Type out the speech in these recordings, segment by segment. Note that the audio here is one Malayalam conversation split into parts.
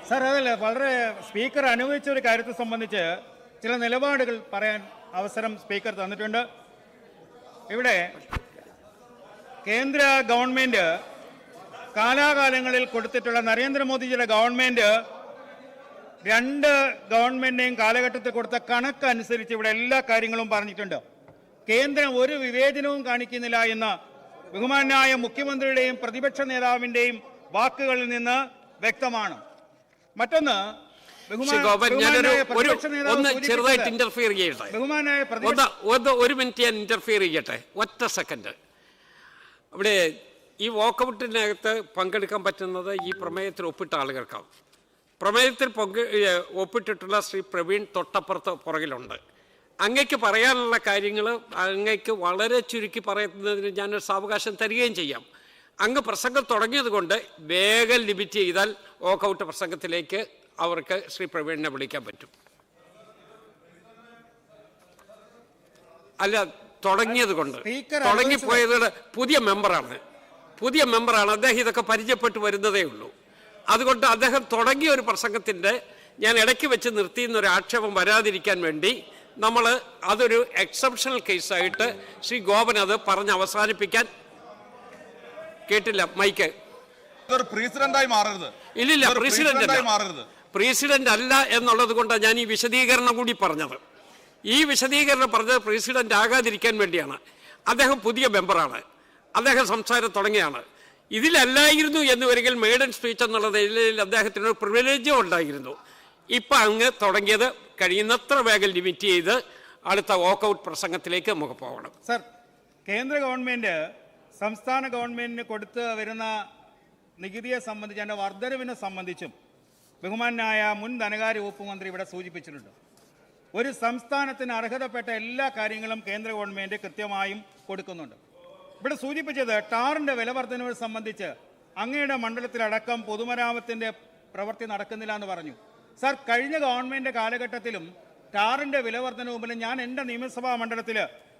സാർ, അതല്ല, വളരെ സ്പീക്കർ അനുവദിച്ച ഒരു കാര്യത്തെ സംബന്ധിച്ച് ചില നിലപാടുകൾ പറയാൻ അവസരം സ്പീക്കർ തന്നിട്ടുണ്ട്. ഇവിടെ കേന്ദ്ര ഗവൺമെന്റ് കാലാകാലങ്ങളിൽ കൊടുത്തിട്ടുള്ള നരേന്ദ്രമോദിജിയുടെ ഗവൺമെന്റ് രണ്ട് ഗവൺമെന്റിനെയും കാലഘട്ടത്തിൽ കൊടുത്ത കണക്കനുസരിച്ച് ഇവിടെ എല്ലാ കാര്യങ്ങളും പറഞ്ഞിട്ടുണ്ട്. കേന്ദ്രം ഒരു വിവേചനവും കാണിക്കുന്നില്ല എന്ന് ബഹുമാനായ മുഖ്യമന്ത്രിയുടെയും പ്രതിപക്ഷ നേതാവിന്റെയും വാക്കുകളിൽ നിന്ന് വ്യക്തമാണ്. മറ്റൊന്ന്, ചെറുതായിട്ട് ഇന്റർഫിയർ ചെയ്യട്ടെ, ഒരു മിനിറ്റ് ഞാൻ ഇന്റർഫിയർ ചെയ്യട്ടെ, ഒറ്റ സെക്കൻഡ്. ഇവിടെ ഈ വോക്കൗട്ടിനകത്ത് പങ്കെടുക്കാൻ പറ്റുന്നത് ഈ പ്രമേയത്തിൽ ഒപ്പിട്ട ആളുകൾക്കാവും. പ്രമേയത്തിൽ ഒപ്പിട്ടിട്ടുള്ള ശ്രീ പ്രവീൺ തൊട്ടപ്പുറത്ത് പുറകിലുണ്ട്. അങ്ങയ്ക്ക് പറയാനുള്ള കാര്യങ്ങൾ അങ്ങയ്ക്ക് വളരെ ചുരുക്കി പറയുന്നതിന് ഞാനൊരു സാവകാശം തരികയും ചെയ്യാം. അങ്ങ് പ്രസംഗം തുടങ്ങിയത് കൊണ്ട് വേഗം ലിമിറ്റ് ചെയ്താൽ വോക്കൗട്ട് പ്രസംഗത്തിലേക്ക് അവർക്ക് ശ്രീ പ്രവീണിനെ വിളിക്കാൻ പറ്റും. അല്ല, തുടങ്ങിയത് കൊണ്ട്, തുടങ്ങിപ്പോയത് പുതിയ മെമ്പറാണ്, അദ്ദേഹം ഇതൊക്കെ പരിചയപ്പെട്ട് വരുന്നതേ ഉള്ളൂ. അതുകൊണ്ട് അദ്ദേഹം തുടങ്ങിയ ഒരു പ്രസംഗത്തിൻ്റെ ഞാൻ ഇടയ്ക്ക് വെച്ച് നിർത്തിയെന്നൊരു ആക്ഷേപം വരാതിരിക്കാൻ വേണ്ടി നമ്മൾ അതൊരു എക്സെപ്ഷണൽ കേസായിട്ട് ശ്രീ ഗോപൻ അത് പറഞ്ഞ് അവസാനിപ്പിക്കാൻ. കേട്ടില്ല മൈക്ക്. ഇല്ലില്ല, പ്രസിഡന്റ് അല്ല എന്നുള്ളത് കൊണ്ടാണ് ഞാൻ ഈ വിശദീകരണം കൂടി പറഞ്ഞത്. ഈ വിശദീകരണം പറഞ്ഞത് പ്രസിഡന്റ് ആകാതിരിക്കാൻ വേണ്ടിയാണ്. അദ്ദേഹം പുതിയ മെമ്പറാണ്, അദ്ദേഹം സംസാരം തുടങ്ങിയാണ്. ഇതിലല്ലായിരുന്നു എന്ന് വരികിൽ മെയ്ഡൻ സ്പീച്ച് എന്നുള്ള നിലയിൽ അദ്ദേഹത്തിനൊരു പ്രിവിലേജും ഉണ്ടായിരുന്നു. ഇപ്പം അങ്ങ് തുടങ്ങിയത് കഴിയുന്നത്ര വേഗം ലിമിറ്റ് ചെയ്ത് അടുത്ത വോക്കൗട്ട് പ്രസംഗത്തിലേക്ക് നമുക്ക് പോകണം. സർ, കേന്ദ്ര ഗവൺമെന്റ് സംസ്ഥാന ഗവൺമെന്റിന് കൊടുത്ത് വരുന്ന നികുതിയെ സംബന്ധിച്ച്, അതിൻ്റെ വർധനവിനെ സംബന്ധിച്ചും ബഹുമാനായ മുൻ ധനകാര്യ വകുപ്പ് മന്ത്രി ഇവിടെ സൂചിപ്പിച്ചിട്ടുണ്ട്. ഒരു സംസ്ഥാനത്തിന് അർഹതപ്പെട്ട എല്ലാ കാര്യങ്ങളും കേന്ദ്ര ഗവൺമെന്റ് കൃത്യമായും കൊടുക്കുന്നുണ്ട്. ഇവിടെ സൂചിപ്പിച്ചത് ടാറിന്റെ വില വർധനവ് സംബന്ധിച്ച് അങ്ങയുടെ മണ്ഡലത്തിലടക്കം പൊതുമരാമത്തിന്റെ പ്രവൃത്തി നടക്കുന്നില്ല എന്ന് പറഞ്ഞു. സർ, കഴിഞ്ഞ ഗവൺമെന്റ് കാലഘട്ടത്തിലും ടാറിന്റെ വില വർധനവ് മുമ്പിൽ ഞാൻ എൻ്റെ നിയമസഭാ മണ്ഡലത്തിൽ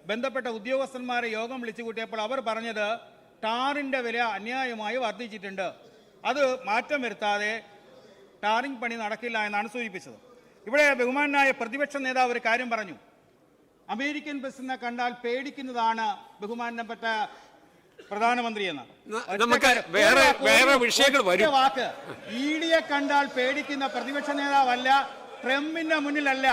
ബന്ധപ്പെട്ട ഉദ്യോഗസ്ഥന്മാരെ യോഗം വിളിച്ചു കൂട്ടിയപ്പോൾ അവർ പറഞ്ഞത് ടാറിന്റെ വില അന്യായമായി വർദ്ധിച്ചിട്ടുണ്ട്, അത് മാറ്റം വരുത്താതെ ടാറിംഗ് പണി നടക്കില്ല എന്നാണ് സൂചിപ്പിച്ചത്. ഇവിടെ ബഹുമാനായ പ്രതിപക്ഷ നേതാവ് ഒരു കാര്യം പറഞ്ഞു, അമേരിക്കൻ ബസ്സിനെ കണ്ടാൽ പേടിക്കുന്നതാണ് ബഹുമാനപ്പെട്ട പ്രധാനമന്ത്രി എന്ന്. വാക്ക് ഇഡിയെ കണ്ടാൽ പേടിക്കുന്ന പ്രതിപക്ഷ നേതാവല്ല, ട്രംപിന്റെ മുന്നിലല്ല,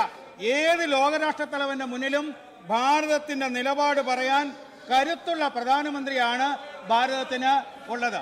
ഏത് ലോകരാഷ്ട്ര തലവന്റെ മുന്നിലും ഭാരതത്തിന്റെ നിലപാട് പറയാൻ കരുത്തുള്ള പ്രധാനമന്ത്രിയാണ് ഭാരതത്തിന് ഉള്ളത്.